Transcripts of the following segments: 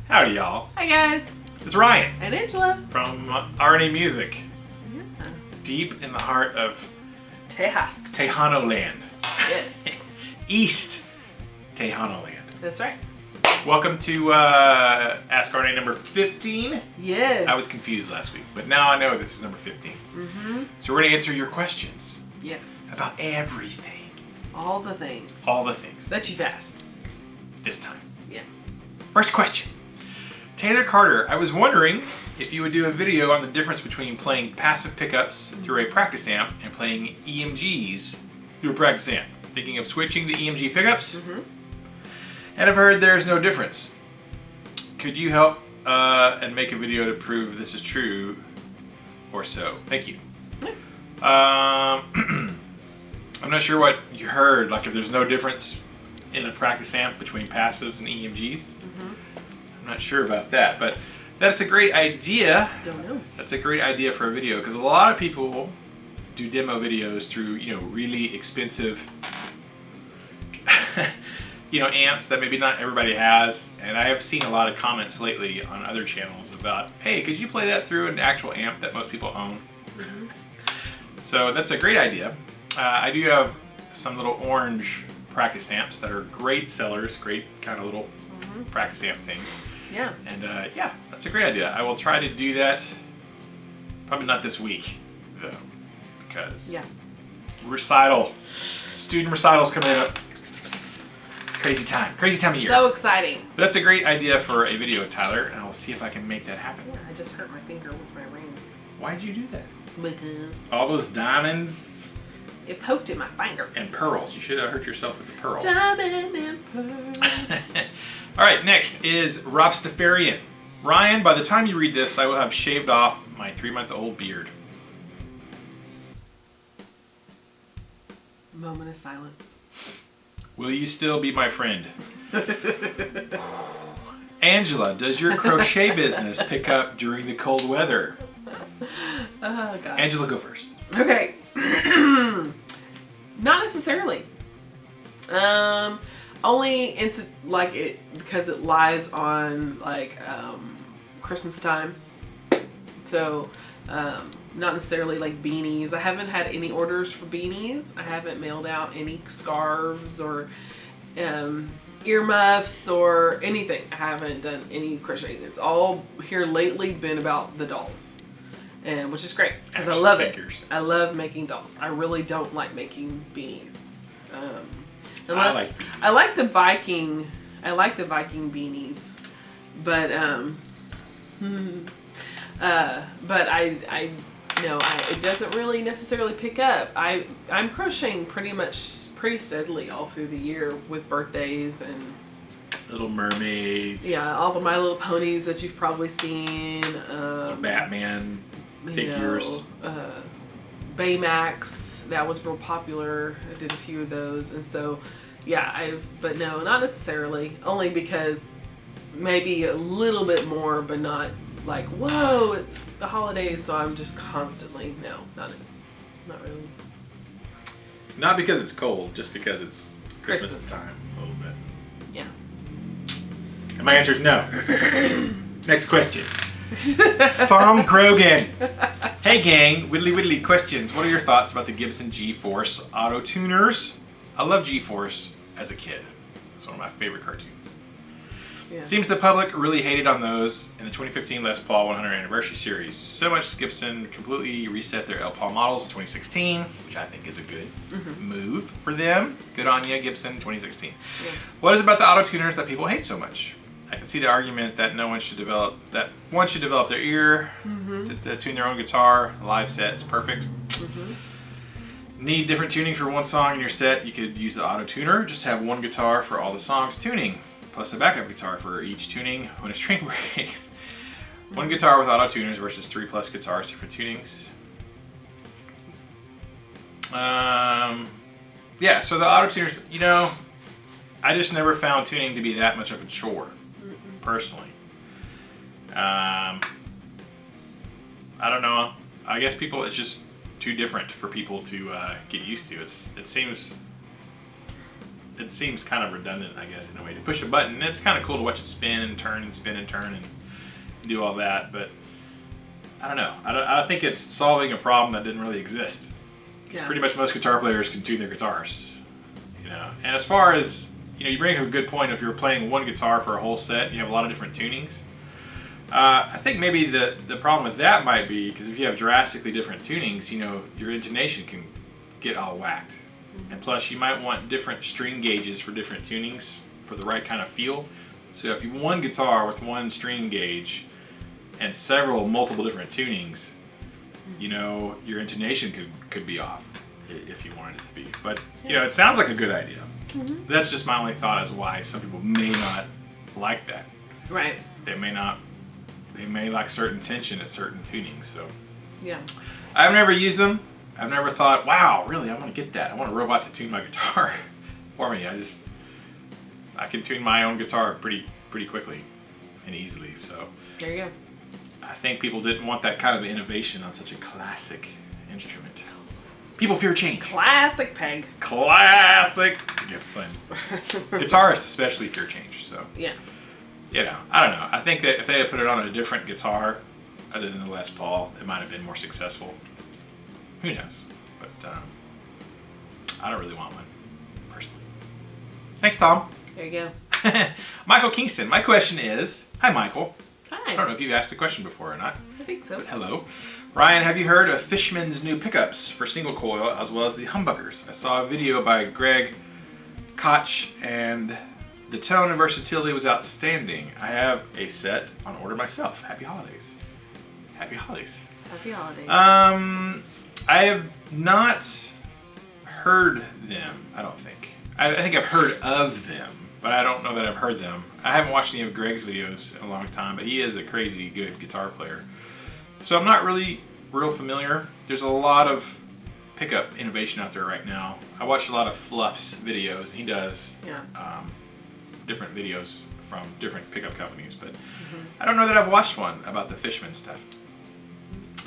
Howdy, y'all. Hi, guys. It's Ryan And Angela. from RNA Music, Yeah. deep in the heart of Tejas. Tejano land. Yes. East Tejano land. That's right. Welcome to Ask RNA number 15. Yes. I was confused last week, but now I know this is number 15. Mm-hmm. So we're going to answer your questions Yes. about everything. All the things. All the things. that you've asked. This time. Yeah. First question. Taylor Carter, I was wondering if you would do a video on the difference between playing passive pickups through a practice amp and playing EMGs through a practice amp. Thinking of switching to EMG pickups? Mm-hmm. And I've heard there's no difference. Could you help and make a video to prove this is true or so? Thank you. I'm not sure what you heard, like if there's no difference in a practice amp between passives and EMGs. Mm-hmm. I'm not sure about that, but that's a great idea. Don't know. That's a great idea for a video because a lot of people do demo videos through, really expensive, amps that maybe not everybody has. And I have seen a lot of comments lately on other channels about, hey, could you play that through an actual amp that most people own? Mm-hmm. So that's a great idea. I do have some little orange practice amps that are great sellers, great kind of little practice amp things. Yeah. And yeah, that's a great idea. I will try to do that. Probably not this week, though, because student recitals coming up. It's crazy time of year. So exciting. But that's a great idea for a video, Tyler, and I'll see if I can make that happen. Yeah, I just hurt my finger with my ring. Why'd you do that? Because All those diamonds it poked in my finger. and pearls. You should have hurt yourself with the pearl. Diamond and pearl. All right, next is Rob Stafarian. Ryan, by the time you read this, I will have shaved off my 3-month-old beard. Moment of silence. Will you still be my friend? Angela, does your crochet business pick up during the cold weather? Oh, God. Angela, go first. Okay. Not necessarily. Only into because it lies on Christmas time. So not necessarily like beanies. I haven't had any orders for beanies. I haven't mailed out any scarves or earmuffs or anything. I haven't done any crocheting. It's all here lately been about the dolls. And which is great because I Action love figures. it. I love making dolls. I really don't like making beanies. I like the Viking. I like the Viking beanies, but it doesn't really necessarily pick up. I'm crocheting pretty steadily all through the year with birthdays and Little Mermaids. yeah, all the My Little Ponies that you've probably seen. Batman figures. Baymax, that was real popular. I did a few of those, and so yeah, but no, not necessarily. Only because maybe a little bit more, but not like whoa, it's the holidays, so I'm just constantly not really. Not because it's cold, just because it's Christmas time a little bit. Yeah. And my answer is no. Next question. Thom Krogan. Hey gang, widdly questions. What are your thoughts about the Gibson G-Force auto tuners? I love G-Force as a kid. It's one of my favorite cartoons. Yeah. Seems the public really hated on those in the 2015 Les Paul 100 anniversary series. So much Gibson completely reset their Les Paul models in 2016, which I think is a good move for them. Good on ya, Gibson 2016. Yeah. What is it about the auto tuners that people hate so much? I can see the argument that one should develop their ear to tune their own guitar. A live set is perfect. Need different tuning for one song in your set? You could use the auto tuner. Just have one guitar for all the songs tuning, plus a backup guitar for each tuning when a string breaks. One guitar with auto tuners versus 3+ guitars for tunings. Yeah, so the auto tuners, I just never found tuning to be that much of a chore. Personally, I don't know. I guess it's just too different for people to get used to. It seems it seems kind of redundant, I guess, in a way. To push a button, it's kind of cool to watch it spin and turn and spin and turn and do all that, but I don't know. I think it's solving a problem that didn't really exist. Yeah. Pretty much most guitar players can tune their guitars, you know. And as far as, you know, you bring up a good point. If you're playing one guitar for a whole set, you have a lot of different tunings. I think maybe the problem with that might be because if you have drastically different tunings, you know, your intonation can get all whacked. And plus, you might want different string gauges for different tunings for the right kind of feel. So if you have one guitar with one string gauge and multiple different tunings, you know, your intonation could be off if you wanted it to be. But, you know, it sounds like a good idea. Mm-hmm. That's just my only thought as why some people may not like that. Right. They may like certain tension at certain tunings. So yeah. I've never used them. I've never thought, wow, really, I want to get that. I want a robot to tune my guitar for me. I can tune my own guitar pretty quickly and easily. So there you go. I think people didn't want that kind of innovation on such a classic instrument. People fear change. Classic Peg. Classic Gibson. Guitarists especially fear change. So yeah. You know, I don't know. I think that if they had put it on a different guitar other than the Les Paul, it might have been more successful. Who knows? But I don't really want one, personally. Thanks, Tom. There you go. Michael Kingston. My question is... Hi, Michael. Hi. I don't know if you asked a question before or not. I think so. But hello. Ryan, have you heard of Fishman's new pickups for single coil as well as the humbuckers? I saw a video by Greg Koch and the tone and versatility was outstanding. I have a set on order myself. Happy holidays. Happy holidays. Happy holidays. I have not heard them, I don't think. I think I've heard of them, but I don't know that I've heard them. I haven't watched any of Greg's videos in a long time, but he is a crazy good guitar player. So I'm not really real familiar. There's a lot of pickup innovation out there right now. I watch a lot of Fluff's videos. He does different videos from different pickup companies, but I don't know that I've watched one about the Fishman stuff.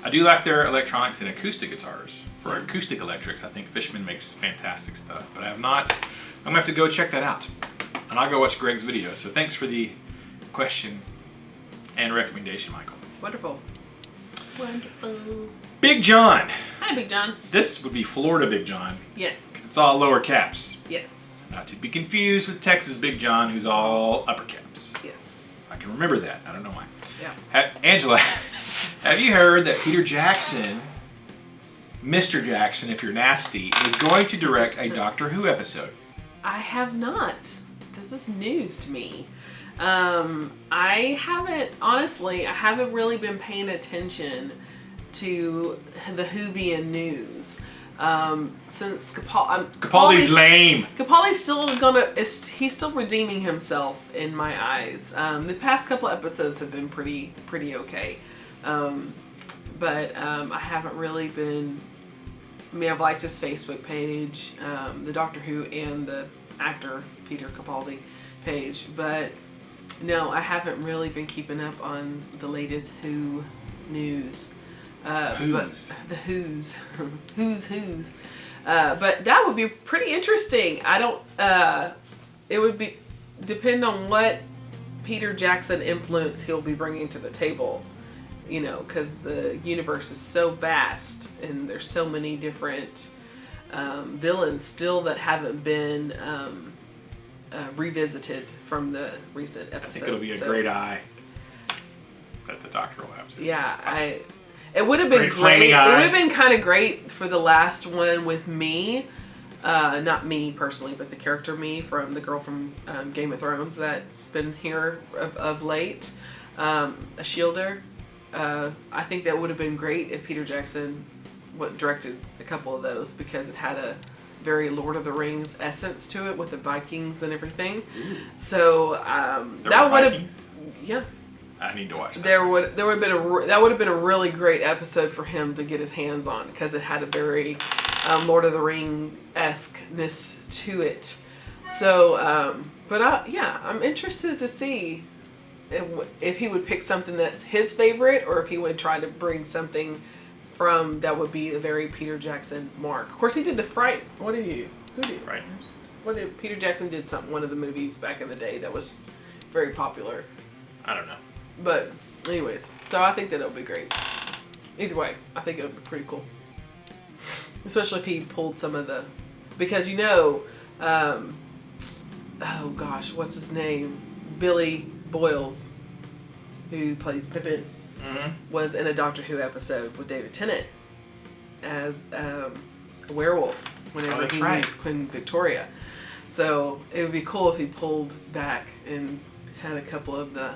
I do like their electronics and acoustic guitars. For acoustic electrics, I think Fishman makes fantastic stuff, but I have not. I'm going to have to go check that out. And I'll go watch Greg's video. So thanks for the question and recommendation, Michael. Wonderful. Wonderful. Big John. Hi, Big John. This would be Florida Big John. Yes. Because it's all lower caps. Yes. Not to be confused with Texas Big John, who's all upper caps. Yes. I can remember that. I don't know why. Yeah. Angela, have you heard that Peter Jackson, Mr. Jackson, if you're nasty, is going to direct a Doctor Who episode? I have not. This is news to me. I haven't really been paying attention to the Whovian news. Since Capaldi's lame. Capaldi's still he's still redeeming himself in my eyes. The past couple episodes have been pretty okay. But I haven't really been, I've liked his Facebook page, the Doctor Who and the actor Peter Capaldi page, but no, I haven't really been keeping up on the latest Who news. Who's? But the Who's. Who's. But that would be pretty interesting. It would depend on what Peter Jackson influence he'll be bringing to the table. You know, because the universe is so vast and there's so many different villains still that haven't been revisited from the recent episodes. I think it'll be a great eye that the Doctor will have to. Yeah, it would have been great. It would have been kind of great for the last one with me. Not me personally, but the character me from the girl from Game of Thrones that's been here of late. A shielder. I think that would have been great if Peter Jackson directed a couple of those because it had a very Lord of the Rings essence to it with the Vikings and everything. Ooh. So that would have, yeah. I need to watch that. That would have been a really great episode for him to get his hands on because it had a very Lord of the Ring-esque-ness to it. So, I'm interested to see if he would pick something that's his favorite or if he would try to bring something from that would be a very Peter Jackson mark. Of course, he did the Fright. Who did? Frighteners? Peter Jackson did one of the movies back in the day that was very popular. I don't know. But anyways, so I think that it'll be great. Either way, I think it'll be pretty cool. Especially if he pulled some of the, because oh gosh, what's his name? Billy Boyles, who plays Pippin, was in a Doctor Who episode with David Tennant as a werewolf whenever he meets Queen Victoria. So it would be cool if he pulled back and had a couple of the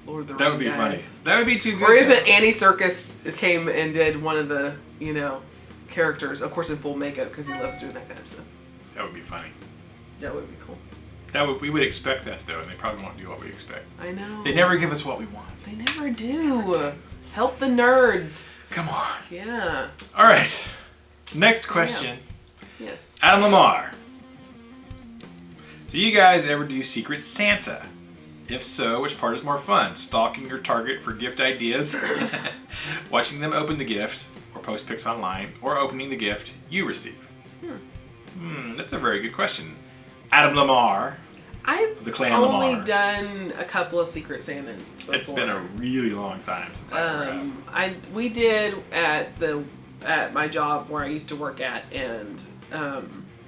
Lord of the Rings. That would be funny. That would be too good. Or even Annie Serkis came and did one of the, characters, of course in full makeup, because he loves doing that kind of stuff. That would be funny. That would be cool. We would expect that though, and they probably won't do what we expect. I know. They never give us what we want. They never do. Help the nerds. Come on. Yeah. All right. Next question. Yeah. Yes. Adam Lamar. Do you guys ever do Secret Santa? If so, which part is more fun? Stalking your target for gift ideas, watching them open the gift, or post pics online, or opening the gift you receive? That's a very good question. Adam Lamar. I've the clan only Lamar. done a couple of Secret Santas before. It's been a really long time since I've we did at my job where I used to work at, and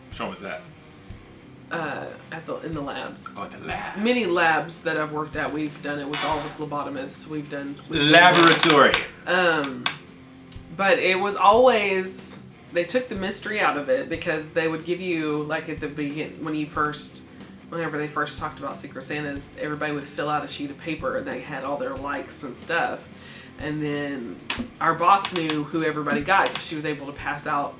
which one was that? in the labs. Oh, the lab. Many labs that I've worked at, we've done it with all the phlebotomists. We've done Laboratory. But it was always, they took the mystery out of it, because they would give you, like at the beginning, whenever they first talked about Secret Santas, everybody would fill out a sheet of paper and they had all their likes and stuff. And then our boss knew who everybody got, because she was able to pass out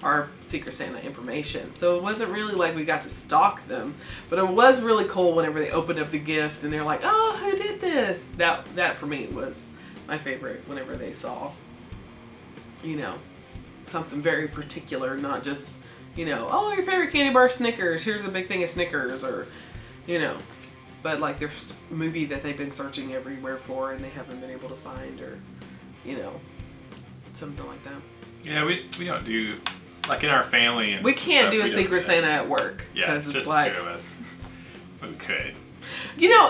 our Secret Santa information. So it wasn't really like we got to stalk them, but it was really cool whenever they opened up the gift and they're like, oh, who did this? That for me was my favorite, whenever they saw, something very particular, not just, oh, your favorite candy bar, Snickers, here's a big thing of Snickers, or, but like there's a movie that they've been searching everywhere for and they haven't been able to find, or, something like that. Yeah, we don't do, like in our family. And we can't stuff, do a Secret Santa at work. Yeah, it's just like, the two of us. We could.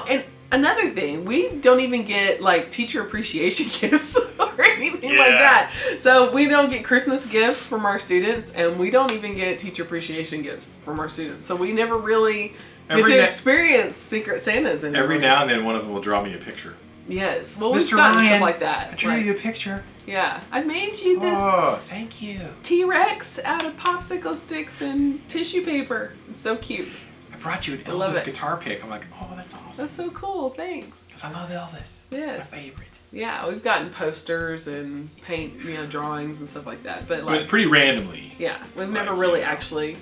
And another thing, we don't even get like teacher appreciation gifts or anything like that. So we don't get Christmas gifts from our students, and we don't even get teacher appreciation gifts from our students. So we never really get to experience Secret Santas anymore. Every now and then one of them will draw me a picture. Yes. Well, we've gotten stuff like that. I drew you a picture. Yeah. I made you this. Oh, thank you. T-Rex out of popsicle sticks and tissue paper. It's so cute. I brought you an Elvis guitar pick. I'm like, oh, that's awesome. That's so cool. Thanks. Because I love Elvis. Yes. It's my favorite. Yeah, we've gotten posters and paint, drawings and stuff like that. But like, pretty randomly. Yeah, we've never really actually.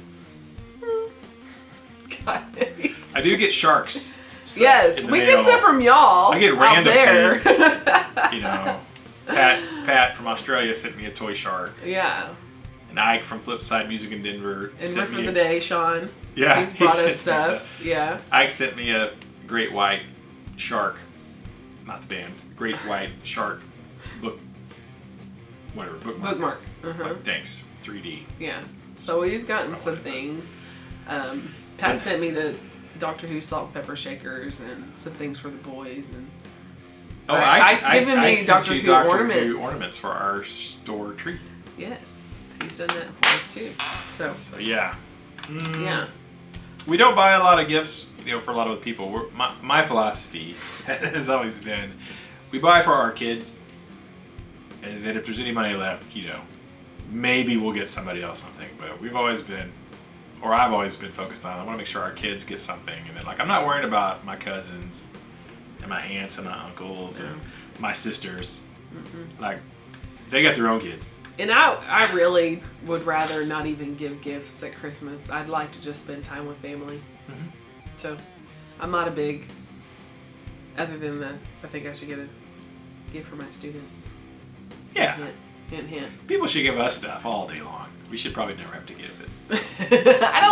God. I do get sharks. Yes, we get stuff from y'all. I get random there. things. Pat from Australia sent me a toy shark. Yeah. And Ike from Flipside Music in Denver. And Riff of the Day, Sean. Yeah, he's brought us stuff. Yeah. Ike sent me a great white shark, not the band. Great white shark bookmark. Thanks. 3D. Yeah. So we've gotten some things. Pat sent me the Doctor Who salt and pepper shakers and some things for the boys, and Ike's given me Doctor Who ornaments for our store treat. Yes, he's done that for us too. So yeah. Yeah. We don't buy a lot of gifts, for a lot of the people. My philosophy has always been, we buy for our kids, and then if there's any money left, maybe we'll get somebody else something. But I've always been focused on, I want to make sure our kids get something. And then, I'm not worried about my cousins and my aunts and my uncles and my sisters. They got their own kids. And I really would rather not even give gifts at Christmas. I'd like to just spend time with family. So I'm not a big, other than I think I should get a gift for my students. Yeah. Hint, hint. People should give us stuff all day long. We should probably never have to give it. I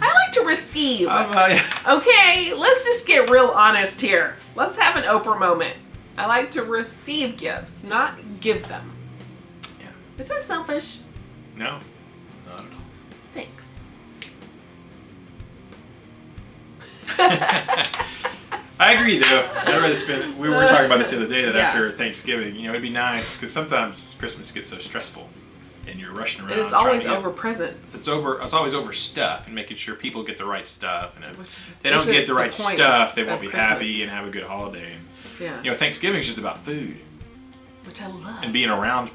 like to receive. Okay, let's just get real honest here. Let's have an Oprah moment. I like to receive gifts, not give them. Yeah. Is that selfish? No, not at all. Thanks. I agree, though. I'd rather spend. We were talking about this the other day that Yeah. after Thanksgiving, it'd be nice because sometimes Christmas gets so stressful, and you're rushing around. And it's trying always to get- over presents. It's always over stuff and making sure people get the right stuff. And if Which they don't isn't get the right point stuff, they won't of be Christmas. happy and have a good holiday. Yeah. And, Thanksgiving is just about food Which I love. and being around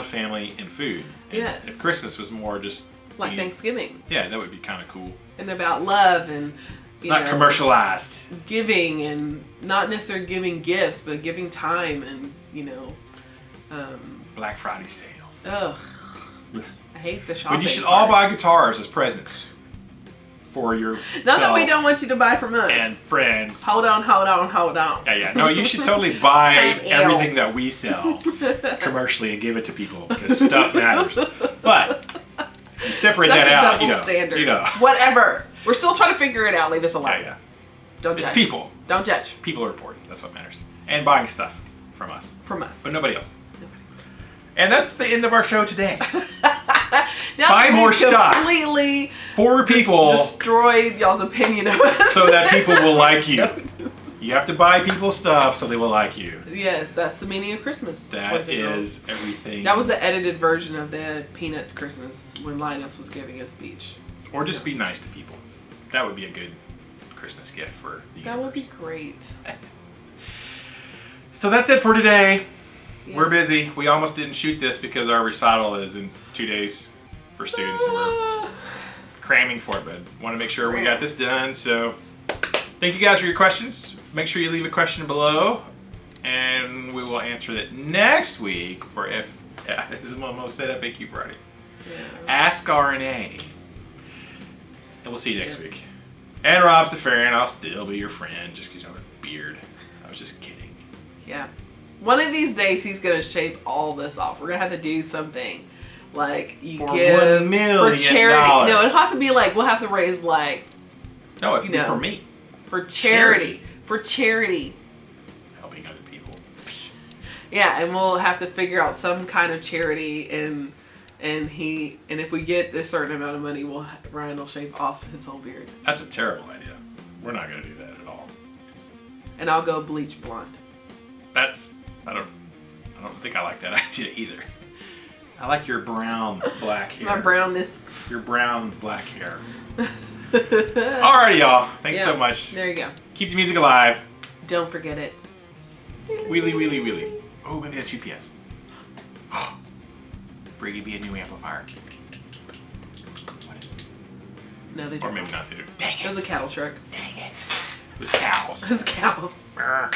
family and food. And Yes. if Christmas was more just Like being- Thanksgiving. yeah, that would be kind of cool. And about love and It's not commercialized. giving, and not necessarily giving gifts, but giving time and Black Friday sales. ugh. I hate the shopping. But you should all buy guitars as presents for your Not that we don't want you to buy from us. and friends. Hold on. Yeah. No, you should totally buy Time everything that we sell commercially and give it to people because stuff matters. But you separate Such that a out, double standard. know. Whatever. We're still trying to figure it out. Leave us alone. Yeah. Don't It's judge. people. Don't judge. People are important. That's what matters. And buying stuff from us, From us. but nobody else. And that's the end of our show today. Now buy that more we've stuff. Completely For people, destroyed y'all's opinion of us. so that people will like you. You have to buy people stuff so they will like you. Yes, that's the meaning of Christmas. That boys and girls. is everything. That was the edited version of the Peanuts Christmas when Linus was giving a speech. Or just be nice to people. That would be a good Christmas gift for the That would be universe. great. So that's it for today. We're Yes. busy. We almost didn't shoot this because our recital is in 2 days for students and we're cramming for it, but want to make sure we got this done. So thank you guys for your questions. Make sure you leave a question below and we will answer that next week for this is almost said FAQ Friday. Yeah. Ask RNA. And we'll see you next Yes. week. And Rob Safarian, I'll still be your friend just because you have a beard. I was just kidding. Yeah. One of these days he's gonna shave all this off. We're gonna have to do something. Like you For give $1 million. for charity. No, it'll have to be like we'll have to raise like No, it's You know. for me. for charity. For charity. Helping other people. Yeah, and we'll have to figure out some kind of charity and if we get a certain amount of money, Ryan will shave off his whole beard. That's a terrible idea. We're not going to do that at all. And I'll go bleach blonde. I don't think I like that idea either. I like your brown black hair. My brownness. Your brown black hair. Alrighty, y'all. Thanks so Yeah, much. There you go. Keep the music alive. Don't forget it. Wheelie, wheelie, wheelie. Oh, maybe that's UPS. Brady be a new amplifier. What is it? No, they Or don't. maybe not. They do. Dang It was a it. cattle truck. Dang it. It was cows. It was cows. Brr.